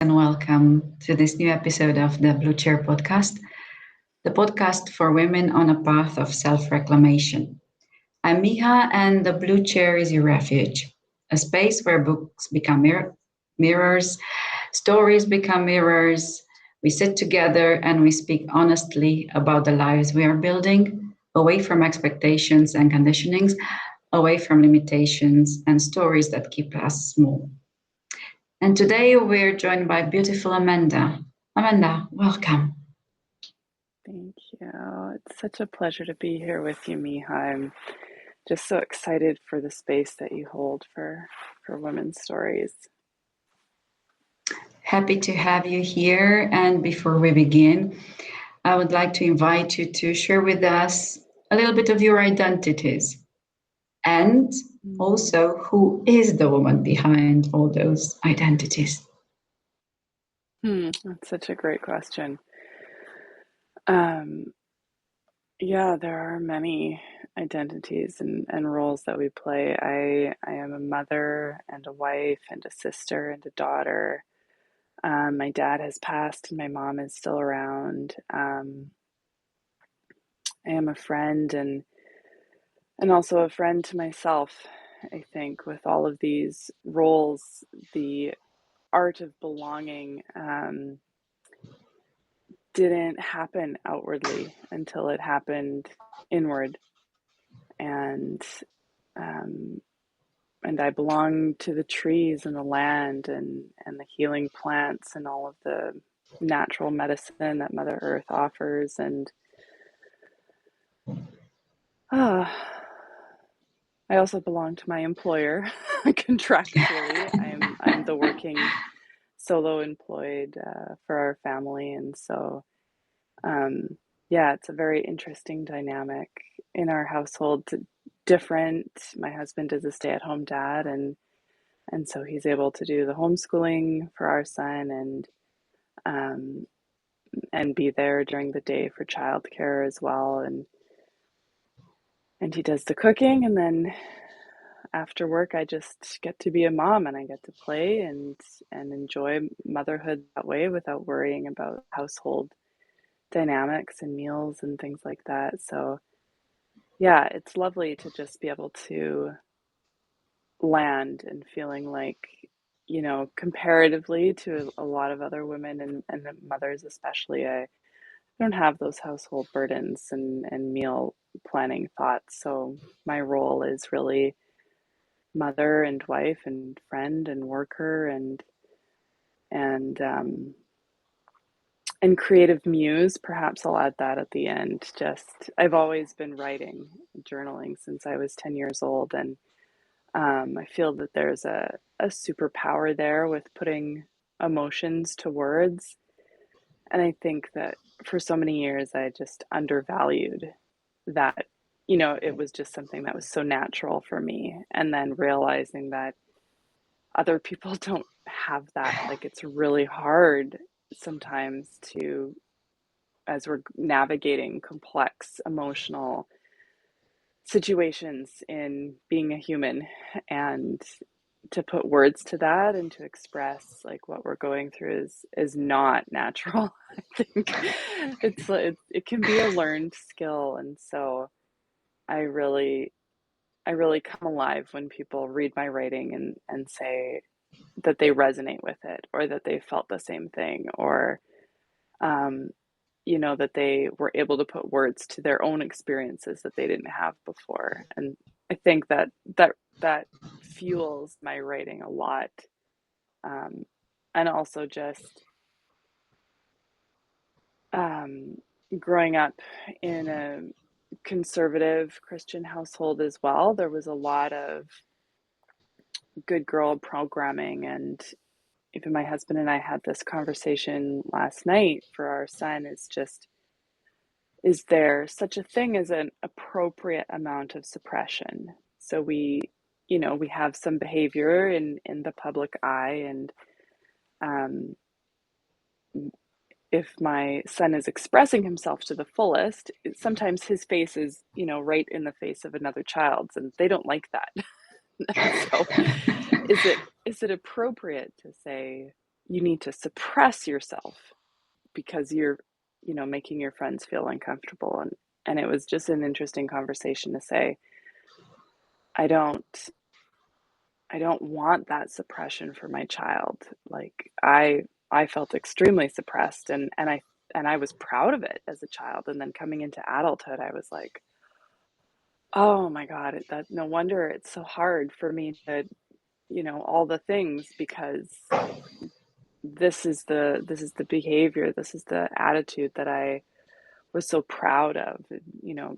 and welcome to this new episode of the Blue Chair podcast, the podcast for women on a path of self reclamation. I'm Miha, and the Blue Chair is your refuge, a space where books become mirrors, stories become mirrors. We sit together and we speak honestly about the lives we are building, away from expectations and conditionings, away from limitations and stories that keep us small. And today we're joined by beautiful Amanda. Amanda, welcome. Thank you. It's such a pleasure to be here with you, Miha. I'm just so excited for the space that you hold for women's stories. Happy to have you here. And before we begin, I would like to invite you to share with us a little bit of your identities and also who is the woman behind all those identities. That's such a great question. Yeah, there are many identities and roles that we play. I am a mother and a wife and a sister and a daughter. My dad has passed and my mom is still around. I am a friend and also a friend to myself. I think with all of these roles, the art of belonging didn't happen outwardly until it happened inward, and um, I belong to the trees and the land and the healing plants and all of the natural medicine that Mother Earth offers. And I also belong to my employer contractually. I'm the working solo employed for our family, and so yeah, it's a very interesting dynamic in our household. Different. My husband is a stay-at-home dad, and so he's able to do the homeschooling for our son and be there during the day for childcare as well, and he does the cooking, and then after work I just get to be a mom and I get to play and enjoy motherhood that way without worrying about household dynamics and meals and things like that. So yeah, it's lovely to just be able to land and feeling like, comparatively to a lot of other women and mothers especially, I don't have those household burdens and meal planning thoughts. So my role is really mother and wife and friend and worker and um, and creative muse. Perhaps I'll add that at the end. Just I've always been writing, journaling since I was 10 years old, and I feel that there's a superpower there with putting emotions to words. And I think that for so many years, I just undervalued that, it was just something that was so natural for me. And then realizing that other people don't have that. Like it's really hard sometimes to, as we're navigating complex emotional situations in being a human, and to put words to that and to express like what we're going through is not natural. I think it can be a learned skill, and so I really come alive when people read my writing and say that they resonate with it, or that they felt the same thing, or um, that they were able to put words to their own experiences that they didn't have before. And I think that fuels my writing a lot. And also just um, growing up in a conservative Christian household as well, there was a lot of good girl programming. And even my husband and I had this conversation last night for our son, is there such a thing as an appropriate amount of suppression? So we have some behavior in the public eye, and um, if my son is expressing himself to the fullest, sometimes his face is, right in the face of another child's, and they don't like that. So is it appropriate to say, you need to suppress yourself because you're, making your friends feel uncomfortable. And it was just an interesting conversation to say, I don't I don't want that suppression for my child. Like I felt extremely suppressed, and I was proud of it as a child, and then coming into adulthood I was like, "Oh my God, that no wonder it's so hard for me to, all the things because this is the behavior, this is the attitude that I was so proud of, you know,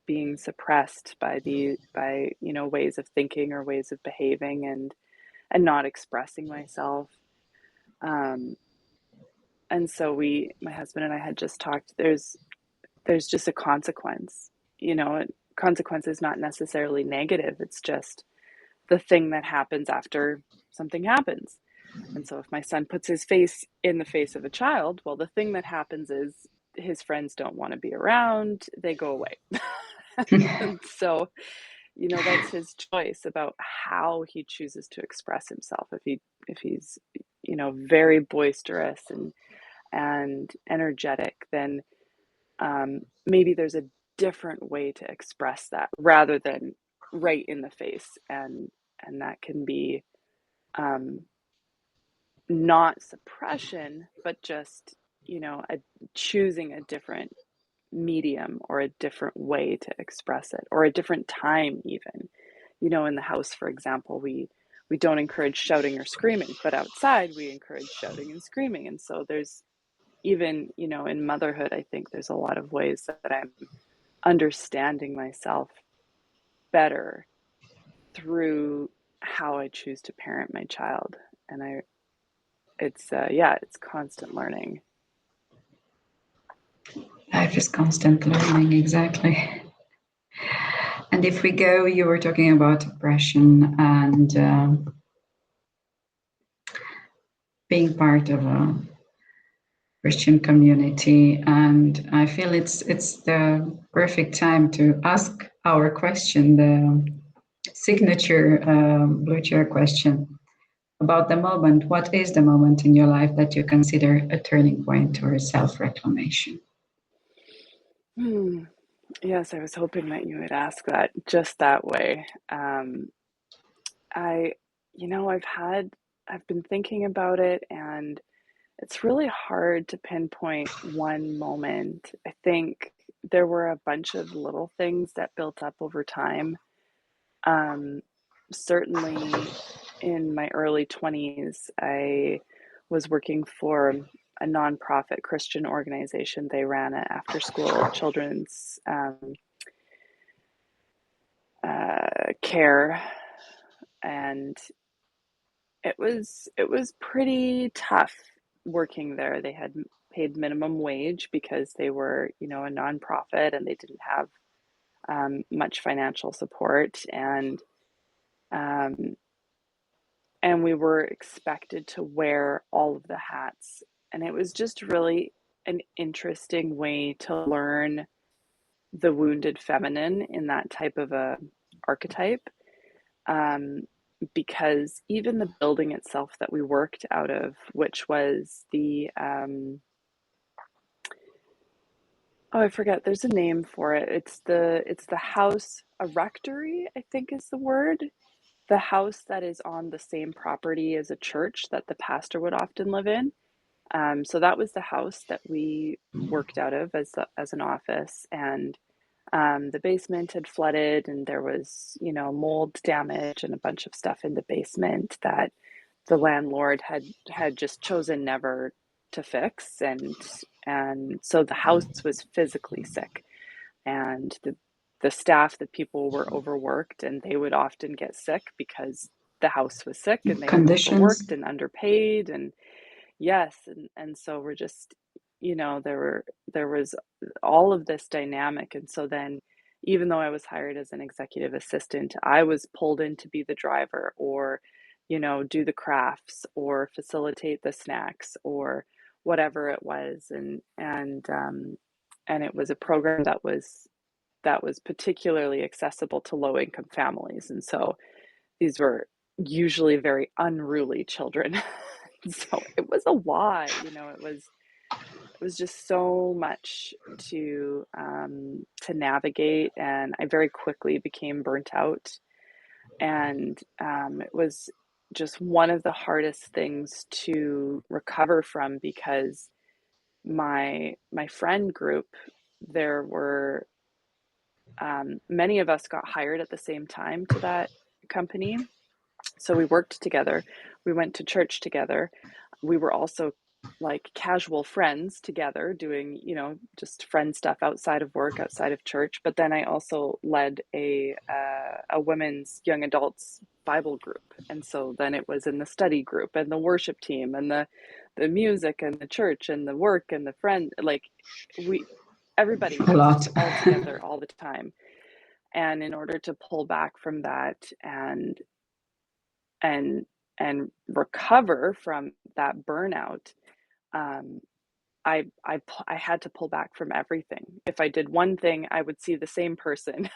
being suppressed by ways of thinking or ways of behaving and not expressing myself. Um, and so my husband and I had just talked, there's just a consequence, consequence is not necessarily negative. It's just the thing that happens after something happens. And so if my son puts his face in the face of a child, well, the thing that happens is his friends don't want to be around, they go away. And so, that's his choice about how he chooses to express himself. If he's, very boisterous and energetic, then maybe there's a different way to express that rather than right in the face, and that can be um, not suppression, but just choosing a different medium or a different way to express it, or a different time even. In the house, for example, we don't encourage shouting or screaming, but outside we encourage shouting and screaming. And so there's even, in motherhood, I think there's a lot of ways that I'm understanding myself better through how I choose to parent my child. And it's constant learning. Life is constant learning, exactly. And if we go, you were talking about oppression and being part of a Christian community, and I feel it's the perfect time to ask our question, the signature blue chair question about the moment. What is the moment in your life that you consider a turning point or a self-reclamation? Hmm. Yes, I was hoping that you would ask that just that way. I, I've been thinking about it, and it's really hard to pinpoint one moment. I think there were a bunch of little things that built up over time. Um, Certainly in my early 20s, I was working for a nonprofit Christian organization. They ran an after school children's care, and it was pretty tough working there. They had paid minimum wage because they were, a nonprofit, and they didn't have much financial support, um, and we were expected to wear all of the hats. And it was just really an interesting way to learn the wounded feminine in that type of a archetype. um, because even the building itself that we worked out of, which was oh, I forget, there's a name for it. It's the house, a rectory, I think is the word. The house that is on the same property as a church that the pastor would often live in. So that was the house that we worked out of as an office, and the basement had flooded, and there was, mold damage and a bunch of stuff in the basement that the landlord had just chosen never to fix, and so the house was physically sick, and the staff, the people were overworked, and they would often get sick because the house was sick and they were Conditions. overworked and underpaid. And yes, and so we're just, there was all of this dynamic. And so then, even though I was hired as an executive assistant, I was pulled in to be the driver, or, do the crafts or facilitate the snacks or whatever it was. And it was a program that was particularly accessible to low income families. And so these were usually very unruly children. So it was a lot, it was just so much to navigate, and I very quickly became burnt out. And it was just one of the hardest things to recover from, because my friend group, there were many of us got hired at the same time to that company. So we worked together, we went to church together. We were also like casual friends together, doing, just friend stuff outside of work, outside of church. But then I also led a women's young adults Bible group. And so then it was in the study group and the worship team and the music and the church and the work and the friend, like we everybody A was lot. just all together all the time. And in order to pull back from that and and recover from that burnout, um, I had to pull back from everything. If I did one thing, I would see the same person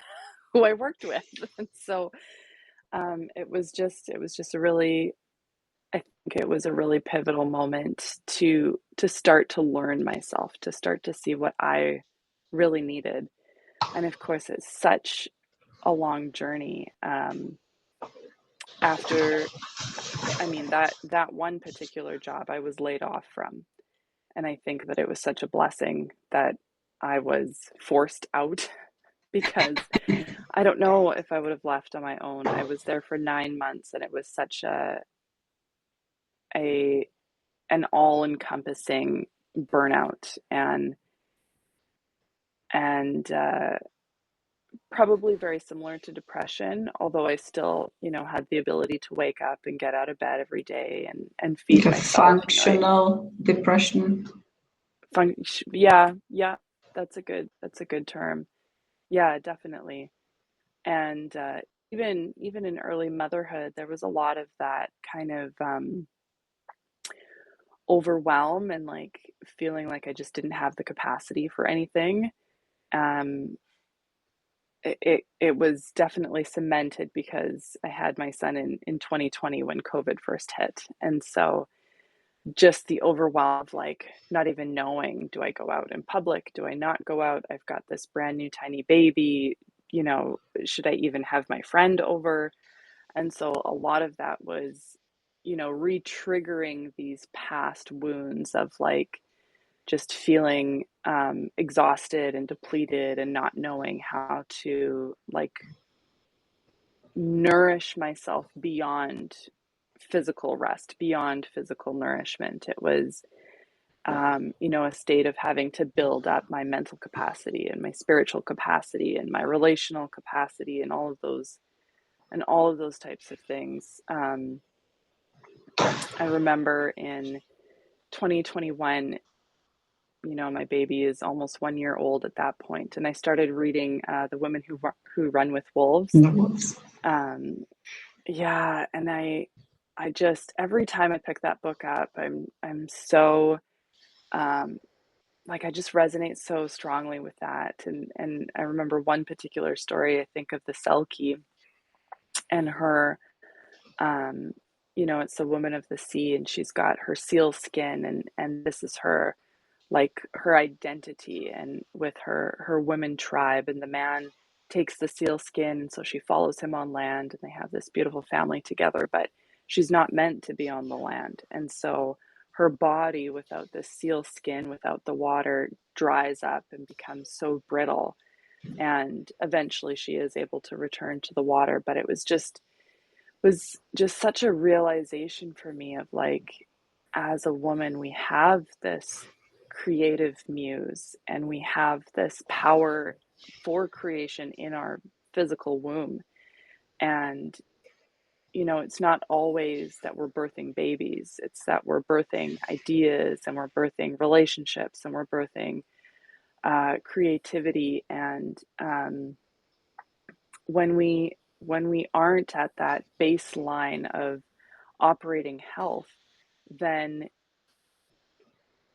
who I worked with, and so it was just a really, I think it was a really pivotal moment to start to learn myself, to start to see what I really needed. And of course, it's such a long journey. After I mean, that one particular job I was laid off from, and I think that it was such a blessing that I was forced out because I don't know if I would have left on my own. I was there for 9 months, and it was such a an all-encompassing burnout, and probably very similar to depression, although I still, had the ability to wake up and get out of bed every day and Like feed a myself. I functional depression. yeah, yeah, that's a good term. Yeah, definitely. And even in early motherhood, there was a lot of that kind of overwhelm and like feeling like I just didn't have the capacity for anything. Um, it was definitely cemented because I had my son in 2020 when COVID first hit. And so just the overwhelm of like not even knowing, do I go out in public? Do I not go out? I've got this brand new tiny baby. Should I even have my friend over? And so a lot of that was, re-triggering these past wounds of like just feeling exhausted and depleted and not knowing how to like nourish myself beyond physical rest, beyond physical nourishment. It was, a state of having to build up my mental capacity and my spiritual capacity and my relational capacity and all of those types of things. I remember in 2021, my baby is almost 1 year old at that point, and I started reading The Women Who Run with Wolves. The wolves. Um, yeah, and I just every time I pick that book up, I'm so um, like I just resonate so strongly with that. And I remember one particular story. I think of the Selkie and her. Um, it's a woman of the sea, and she's got her seal skin, and this is her, like her identity, and with her women tribe, and the man takes the seal skin, and so she follows him on land, and they have this beautiful family together, but she's not meant to be on the land. And so her body, without the seal skin, without the water, dries up and becomes so brittle, and eventually she is able to return to the water. But it was just such a realization for me of like, as a woman, we have this creative muse, and we have this power for creation in our physical womb. And, it's not always that we're birthing babies, it's that we're birthing ideas, and we're birthing relationships, and we're birthing creativity. And when we aren't at that baseline of operating health, then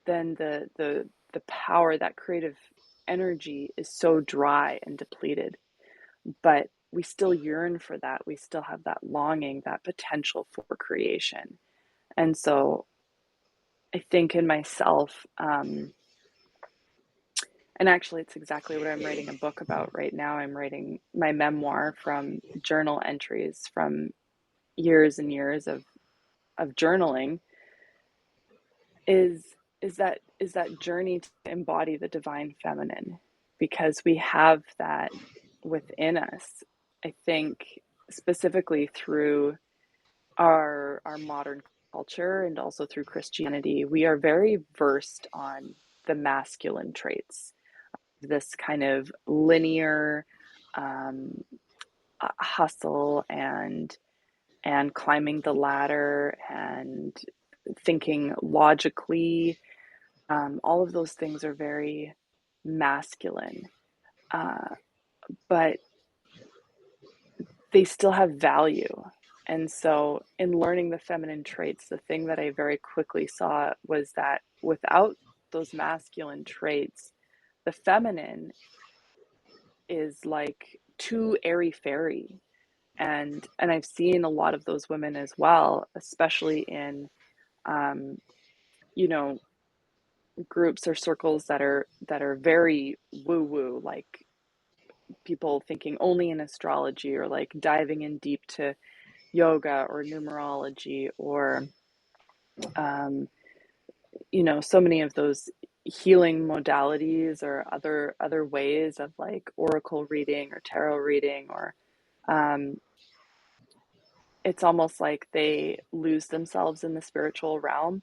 the power, that creative energy, is so dry and depleted. But we still yearn for that. We still have that longing, that potential for creation. And so I think in myself, and actually it's exactly what I'm writing a book about right now. I'm writing my memoir from journal entries from years and years of journaling, is that journey to embody the divine feminine, because we have that within us. I think specifically through our modern culture and also through Christianity, we are very versed on the masculine traits, this kind of linear um, hustle and climbing the ladder and thinking logically. All of those things are very masculine, uh, but they still have value. And so, in learning the feminine traits, the thing that I very quickly saw was that without those masculine traits, the feminine is like too airy fairy. And I've seen a lot of those women as well, especially in um, you know groups or circles that are very woo woo, like people thinking only in astrology, or like diving in deep to yoga or numerology, or um, so many of those healing modalities, or other ways of like oracle reading or tarot reading, or um, it's almost like they lose themselves in the spiritual realm,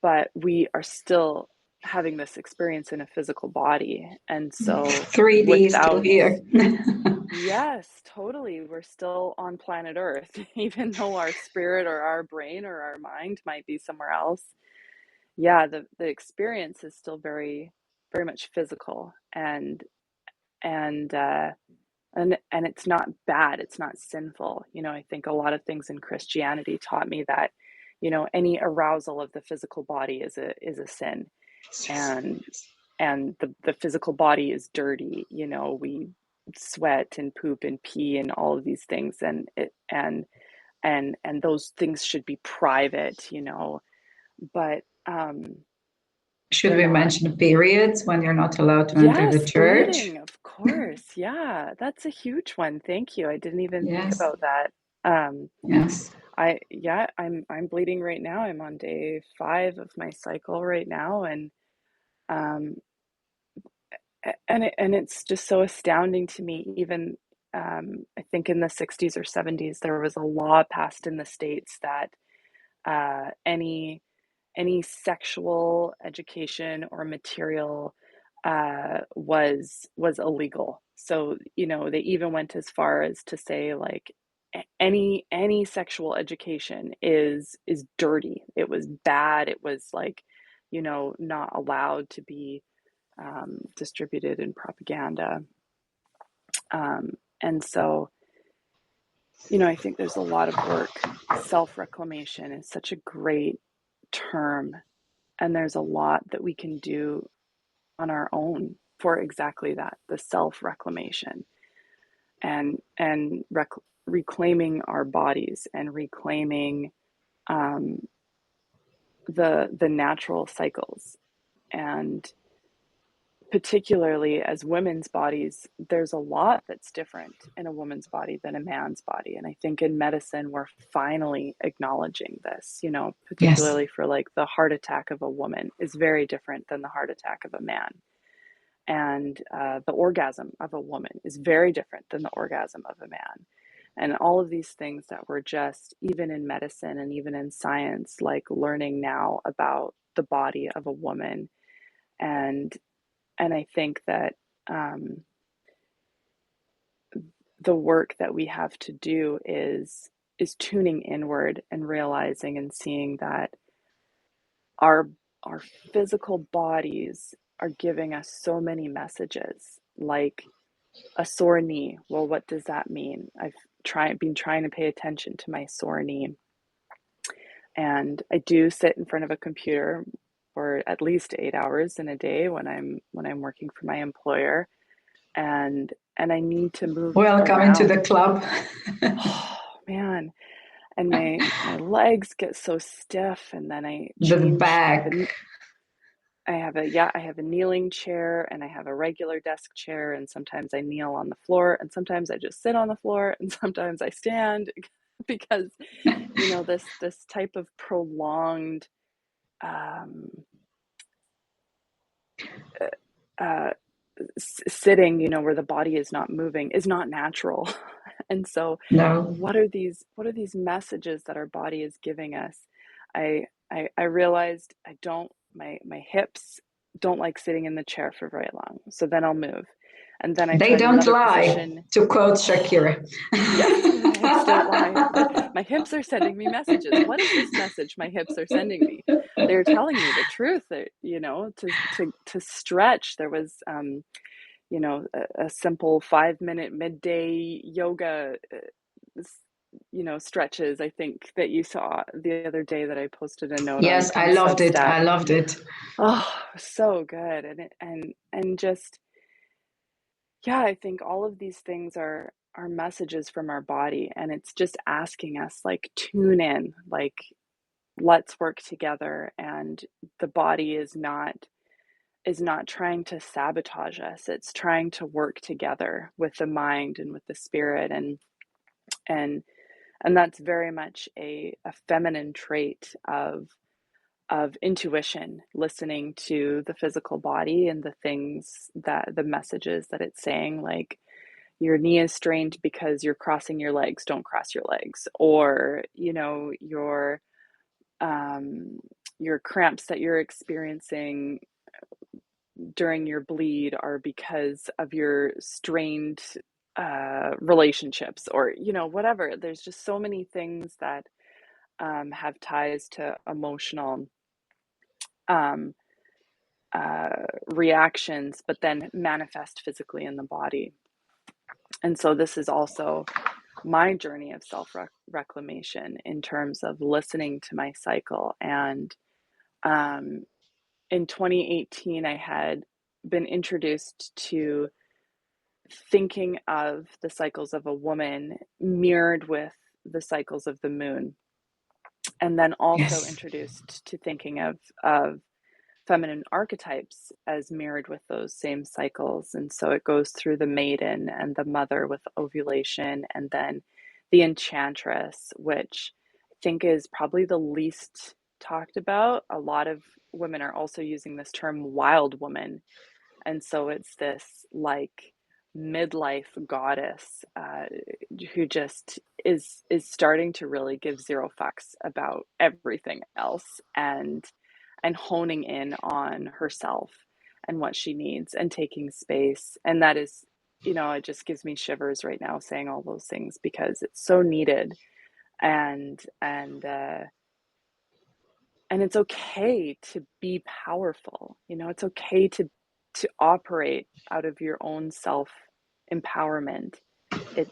but we are still having this experience in a physical body. And so 3D is still without, here. yes, totally, we're still on planet Earth, even though our spirit or our brain or our mind might be somewhere else. Yeah, the experience is still very, very much physical, and and it's not bad, it's not sinful. I think a lot of things in Christianity taught me that, any arousal of the physical body is a sin, and the physical body is dirty. We sweat and poop and pee and all of these things, and those things should be private, but Should they're we not. mention periods when you're not allowed to enter the Yes, church? bleeding, of course. Yeah, that's a huge one. Thank you. I didn't even think Yes, about that. Um, yes. I'm bleeding right now. I'm on day 5 of my cycle right now, and um, and it's just so astounding to me. Even I think in the 60s or 70s, there was a law passed in the States that any sexual education or material was illegal. So they even went as far as to say, like, any sexual education is dirty. It was bad. It was like, not allowed to be distributed in propaganda. And so, I think there's a lot of work. Self-reclamation is such a great term, and there's a lot that we can do on our own for exactly that, the self-reclamation, and reclaiming our bodies, and reclaiming um, the natural cycles. And particularly as women's bodies, there's a lot that's different in a woman's body than a man's body. And I think in medicine, we're finally acknowledging this, Yes. particularly for like the heart attack of a woman is very different than the heart attack of a man. And the orgasm of a woman is very different than the orgasm of a man. And all of these things that we're just, even in medicine and even in science, like learning now about the body of a woman. And I think that um, the work that we have to do is tuning inward and realizing and seeing that our our physical bodies are giving us so many messages, like a sore knee. Well, what does that mean? I've been trying to pay attention to my sore knee, and I do sit in front of a computer for at least 8 hours in a day when I'm working for my employer, and I need to move Welcome into the around. club. Oh man. and my legs get so stiff, and then I The change. back. I have a kneeling chair, and I have a regular desk chair, and sometimes I kneel on the floor, and sometimes I just sit on the floor, and sometimes I stand because this type of prolonged um, uh, sitting, where the body is not moving, is not natural. And so, No, what are these messages that our body is giving us? I realized I don't my hips don't like sitting in the chair for very long. So then I'll move. And then I they tried don't another lie, position. to quote Oh, Shakira. yes, my hips don't lie. My hips are sending me messages. What is this message my hips are sending me? They're telling me the truth, to stretch. There was a simple 5-minute midday yoga, stretches, I think, that you saw the other day that I posted a note Yes, on I loved it. Substack. I loved it. Oh, so good. And just, yeah, I think all of these things are messages from our body, and it's just asking us, like, tune in, like, let's work together. And the body is not trying to sabotage us. It's trying to work together with the mind and with the spirit. And and that's very much a feminine trait of intuition, listening to the physical body and the things, that the messages that it's saying, like, your knee is strained because you're crossing your legs, don't cross your legs. Or um your cramps that you're experiencing during your bleed are because of your strained relationships, or whatever. There's just so many things that have ties to emotional um, reactions, but then manifest physically in the body. And so this is also my journey of self reclamation, in terms of listening to my cycle. And um, in 2018, I had been introduced to thinking of the cycles of a woman mirrored with the cycles of the moon, and then also Yes. introduced to thinking of feminine archetypes as mirrored with those same cycles. And so it goes through the maiden and the mother with ovulation, and then the enchantress, which I think is probably the least talked about. A lot of women are also using this term wild woman. And so it's this, like, midlife goddess, who just is starting to really give zero fucks about everything else, and honing in on herself and what she needs, and taking space. And that is, it just gives me shivers right now saying all those things, because it's so needed. And and uh and it's okay to be powerful. It's okay to operate out of your own self empowerment. It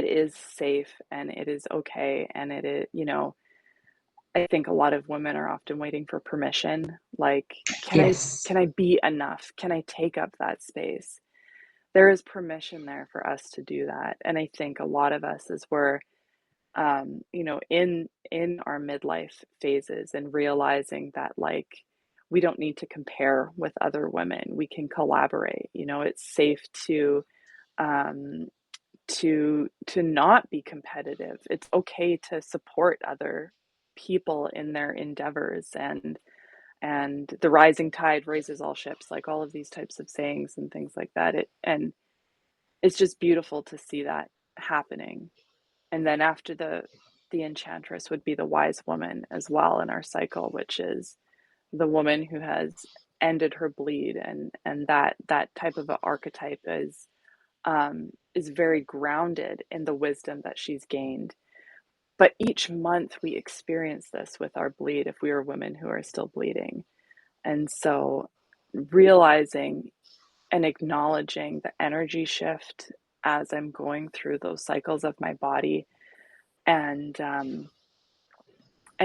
is safe, and it is okay, and it is, I think a lot of women are often waiting for permission. Like, can I Yes. can I be enough? Can I take up that space? There is permission there for us to do that. And I think a lot of us, as we're in our midlife phases, and realizing that, like, we don't need to compare with other women. We can collaborate. It's safe um, to not be competitive. It's okay to support other people in their endeavors, and the rising tide raises all ships, like all of these types of sayings and things like that. And it's just beautiful to see that happening. And then after the enchantress would be the wise woman as well in our cycle, which is the woman who has ended her bleed. And that type of an archetype is very grounded in the wisdom that she's gained. But each month we experience this with our bleed, if we are women who are still bleeding. And so, realizing and acknowledging the energy shift as I'm going through those cycles of my body, and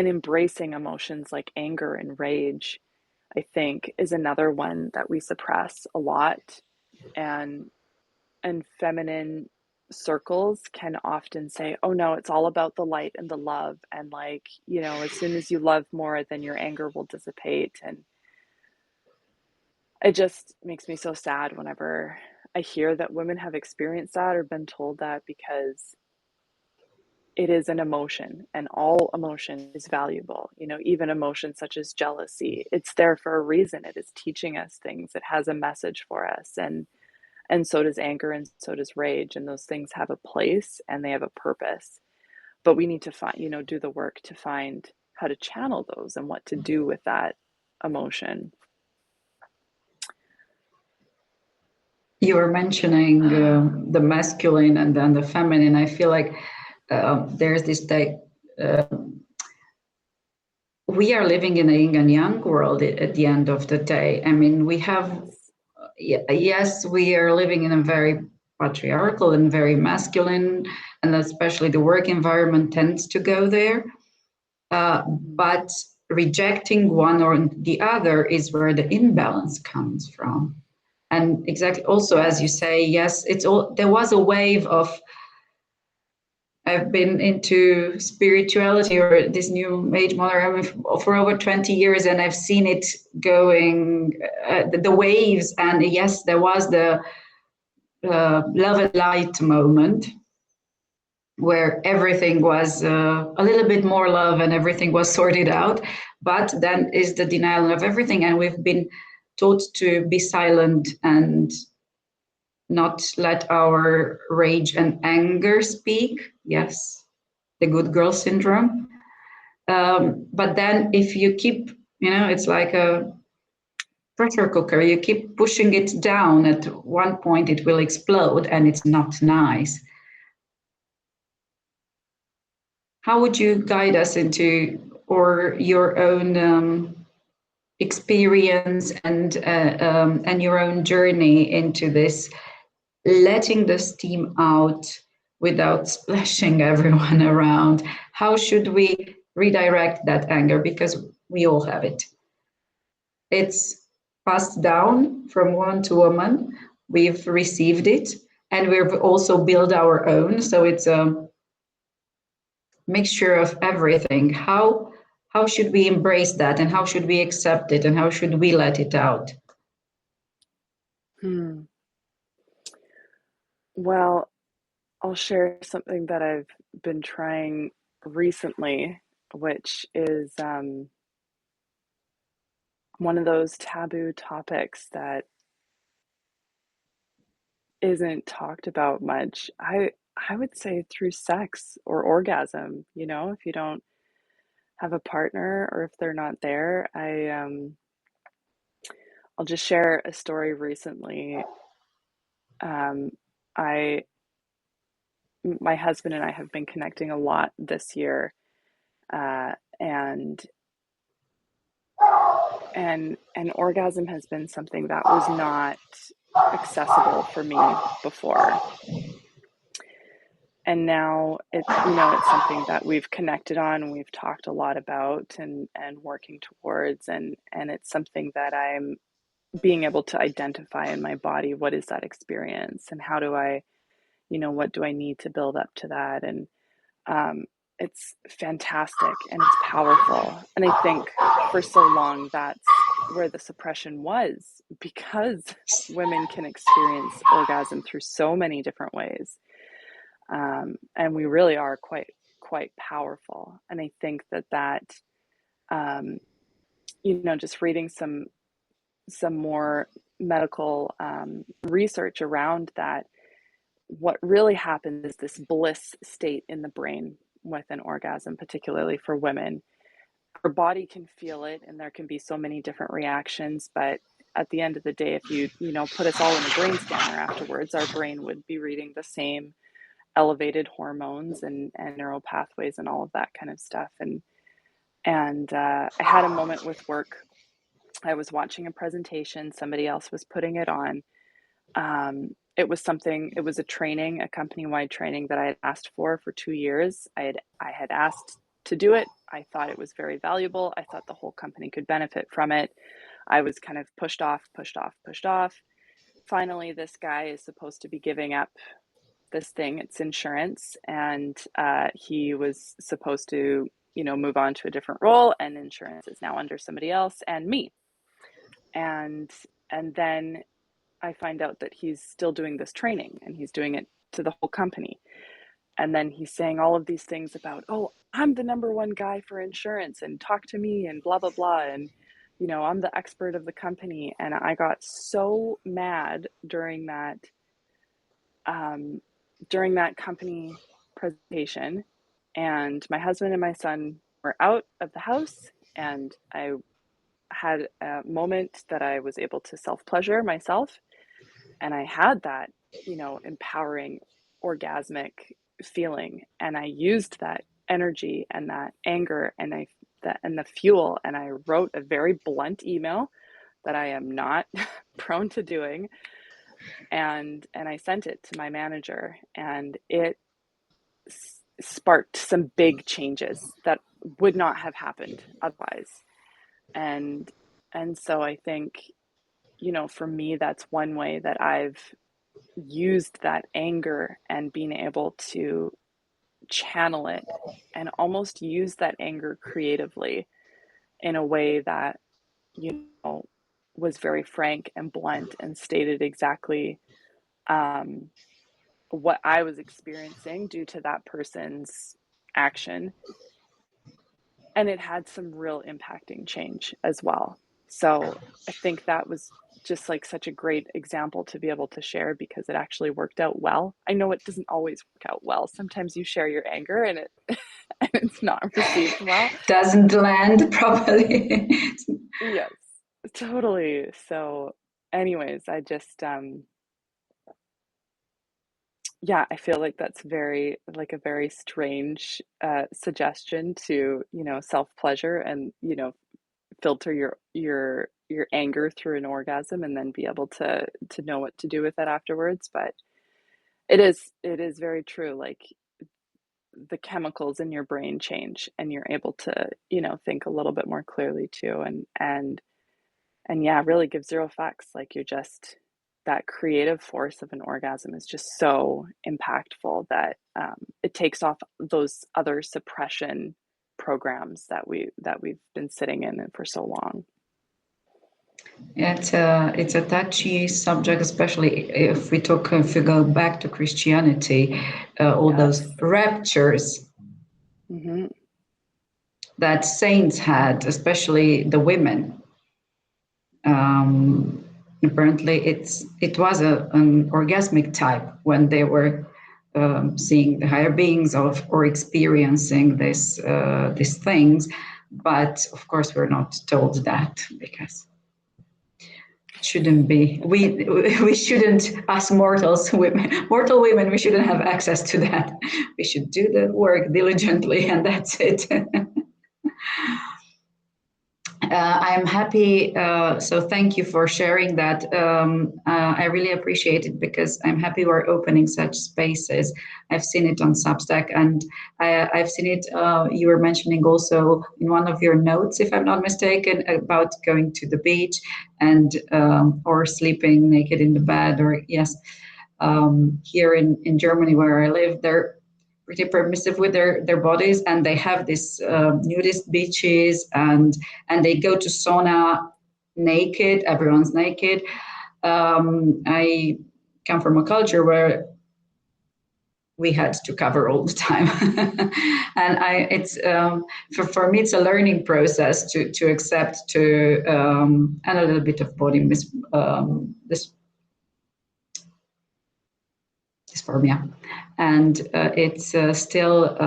embracing emotions like anger and rage, I think, is another one that we suppress a lot. And feminine circles can often say, oh no, it's all about the light and the love. And like, you know, as soon as you love more, then your anger will dissipate. And it just makes me so sad whenever I hear that women have experienced that or been told that, because it is an emotion and all emotion is valuable. You know, even emotion such as jealousy, it's there for a reason. It is teaching us things. It has a message for us. And so does anger and so does rage. And those things have a place and they have a purpose. But we need to find, you know, do the work to find how to channel those and what to do with that emotion. You were mentioning the masculine and then the feminine. I feel like there's this we are living in a yin and yang world at the end of the day. I mean, we have, yes, we are living in a very patriarchal and very masculine, and especially the work environment tends to go there. But rejecting one or the other is where the imbalance comes from. And exactly, also as you say, yes, it's all. There was a wave of. I've been into spirituality or this new age modern for over 20 years, and I've seen it going the waves. And yes, there was the love and light moment where everything was a little bit more love and everything was sorted out. But then is the denial of everything, and we've been taught to be silent and not let our rage and anger speak. Yes, the good girl syndrome. But then if you keep, you know, it's like a pressure cooker, you keep pushing it down, at one point it will explode and it's not nice. How would you guide us into, or your own experience and your own journey into this, letting the steam out without splashing everyone around? How should we redirect that anger? Because we all have it. It's passed down from woman to woman. We've received it, and we've also built our own. So it's a mixture of everything. How should we embrace that, and how should we accept it, and how should we let it out? Well, I'll share something that I've been trying recently, which is one of those taboo topics that isn't talked about much. I would say through sex or orgasm, you know, if you don't have a partner or if they're not there. I'll just share a story recently. Um I My husband and I have been connecting a lot this year. Uh and and orgasm has been something that was not accessible for me before. And now it's something that we've connected on and we've talked a lot about and working towards, and it's something that I'm being able to identify in my body. What is that experience, and how do I, what do I need to build up to that? And um, it's fantastic and it's powerful. And I think for so long that's where the suppression was, because women can experience orgasm through so many different ways. And we really are quite powerful. And I think that um, just reading some more medical research around that, what really happens is this bliss state in the brain with an orgasm, particularly for women. Our body can feel it, and there can be so many different reactions. But at the end of the day, if you put us all in a brain scanner afterwards, our brain would be reading the same elevated hormones and neural pathways and all of that kind of stuff. And I had a moment with work. I was watching a presentation. Somebody else was putting it on. It was a training, a company-wide training that I had asked for 2 years. I had asked to do it. I thought it was very valuable. I thought the whole company could benefit from it. I was kind of pushed off. Finally, this guy is supposed to be giving up this thing. It's insurance, and he was supposed to, move on to a different role, and insurance is now under somebody else and me. And then I find out that he's still doing this training, and he's doing it to the whole company. And then he's saying all of these things about, oh, I'm the number one guy for insurance, and talk to me, and blah blah blah, and I'm the expert of the company. And I got so mad during that company presentation, and my husband and my son were out of the house, and I had a moment that I was able to self-pleasure myself, and I had that, empowering orgasmic feeling, and I used that energy and that anger and the fuel, and I wrote a very blunt email that I am not prone to doing, and I sent it to my manager, and it sparked some big changes that would not have happened otherwise. And so I think, for me, that's one way that I've used that anger and being able to channel it and almost use that anger creatively in a way that, was very frank and blunt and stated exactly what I was experiencing due to that person's action. And it had some real impacting change as well. So I think that was just like such a great example to be able to share, because it actually worked out well. I know it doesn't always work out well. Sometimes you share your anger and and it's not received well. Doesn't land properly. Yes, totally. So anyways, I just yeah, I feel like that's a very strange suggestion to, self-pleasure and, filter your anger through an orgasm and then be able to know what to do with it afterwards. But it is very true. Like, the chemicals in your brain change, and you're able to, think a little bit more clearly too. And yeah, really give zero fucks. Like, you're just, that creative force of an orgasm is just so impactful that it takes off those other suppression programs that we've been sitting in for so long. Yeah, it's a touchy subject, especially if we go back to Christianity, all those Yes. raptures Mm-hmm. that saints had, especially the women. Apparently, it was an orgasmic type when they were seeing the higher beings or experiencing these things. But of course, we're not told that, because it shouldn't be. We shouldn't, as mortal women, we shouldn't have access to that. We should do the work diligently, and that's it. I'm happy. So thank you for sharing that. I really appreciate it, because I'm happy we're opening such spaces. I've seen it on Substack, and I've seen it. You were mentioning also in one of your notes, if I'm not mistaken, about going to the beach and or sleeping naked in the bed. Or yes, here in Germany where I live, they're pretty permissive with their bodies, and they have these nudist beaches, and they go to sauna naked. Everyone's naked. I come from a culture where we had to cover all the time, and it's for me, it's a learning process to accept, and a little bit of body this dysphoria, and it's still,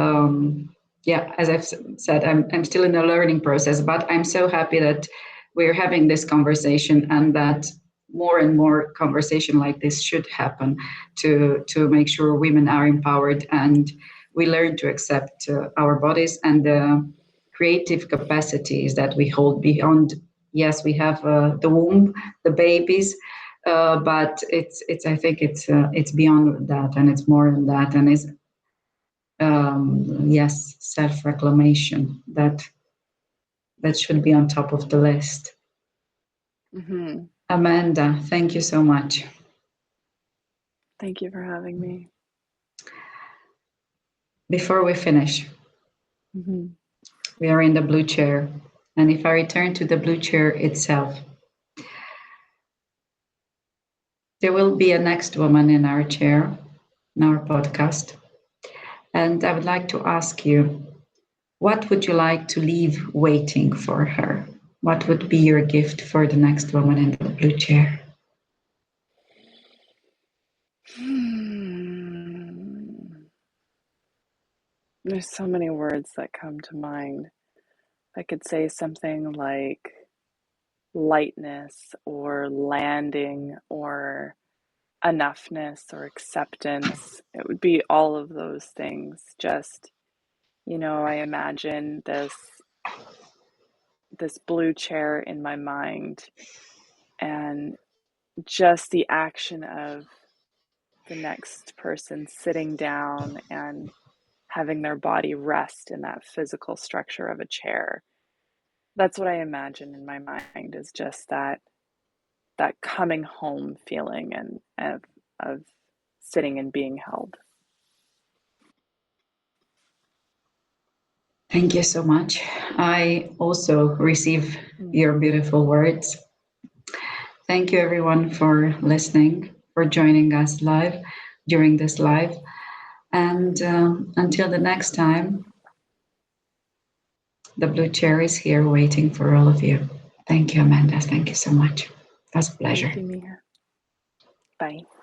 yeah, as I've said, I'm still in the learning process, but I'm so happy that we're having this conversation, and that more and more conversation like this should happen to make sure women are empowered, and we learn to accept our bodies and the creative capacities that we hold beyond. Yes, we have the womb, the babies, but it's I think it's beyond that, and it's more than that, and it's yes, self-reclamation that should be on top of the list. Mm-hmm. Amanda, thank you so much. Thank you for having me. before we finish, Mhm. we are in the blue chair. And if I return to the blue chair itself, there will be a next woman in our chair, in our podcast. And I would like to ask you, what would you like to leave waiting for her? What would be your gift for the next woman in the blue chair? There's so many words that come to mind. I could say something like lightness or landing or enoughness or acceptance. It would be all of those things. Just, I imagine this blue chair in my mind, and just the action of the next person sitting down and having their body rest in that physical structure of a chair. That's what I imagine in my mind, is just that coming home feeling and of sitting and being held. Thank you so much. I also receive your beautiful words. Thank you, everyone, for listening, for joining us live during this live. And until the next time, the blue chair is here waiting for all of you. Thank you, Amanda. Thank you so much. It was a pleasure. Thank you, Mia. Bye.